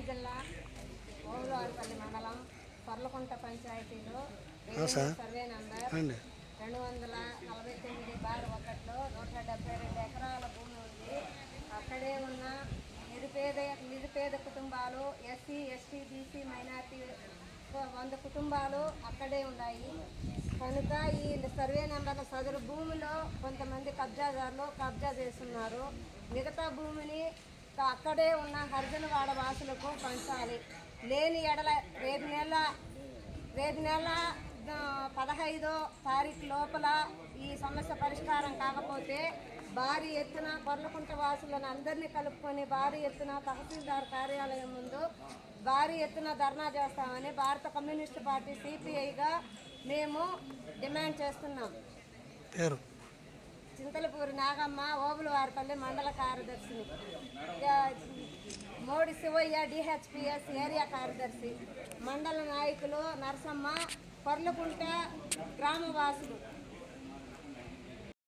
జిల్లా ఓవులవారిపల్లి మండలం పర్లకుంట పంచాయతీలో సర్వే నంబర్ 249/1లో 172 ఎకరాల భూమి ఉంది. అక్కడే ఉన్న నిరుపేద కుటుంబాలు, ఎస్సీ, ఎస్టీ, బీసీ, మైనార్టీ 100 కుటుంబాలు అక్కడే ఉన్నాయి. కనుక ఈ సర్వే నెంబర్ల సదరు భూమిలో కొంతమంది కబ్జాదారులు కబ్జా చేస్తున్నారు. మిగతా భూమిని అక్కడే ఉన్న హరిజనవాడ వాసులకు పంచాలి. లేని ఎడల రేపు నెల 15వ తారీఖు లోపల ఈ సమస్య పరిష్కారం కాకపోతే భారీ ఎత్తున పర్లకుంట వాసులను అందరినీ కలుపుకొని భారీ ఎత్తున తహసీల్దార్ కార్యాలయం ముందు భారీ ఎత్తున ధర్నా చేస్తామని భారత కమ్యూనిస్టు పార్టీ సిపిఐగా మేము డిమాండ్ చేస్తున్నాం. చింతలపూరి నాగమ్మ, ఓబులవారిపల్లి మండల కార్యదర్శిని, మోడి శివయ్య డిహెచ్పిఎస్ ఏరియా కార్యదర్శి, మండల నాయకులు నరసమ్మ, పర్లకుంట గ్రామవాసులు.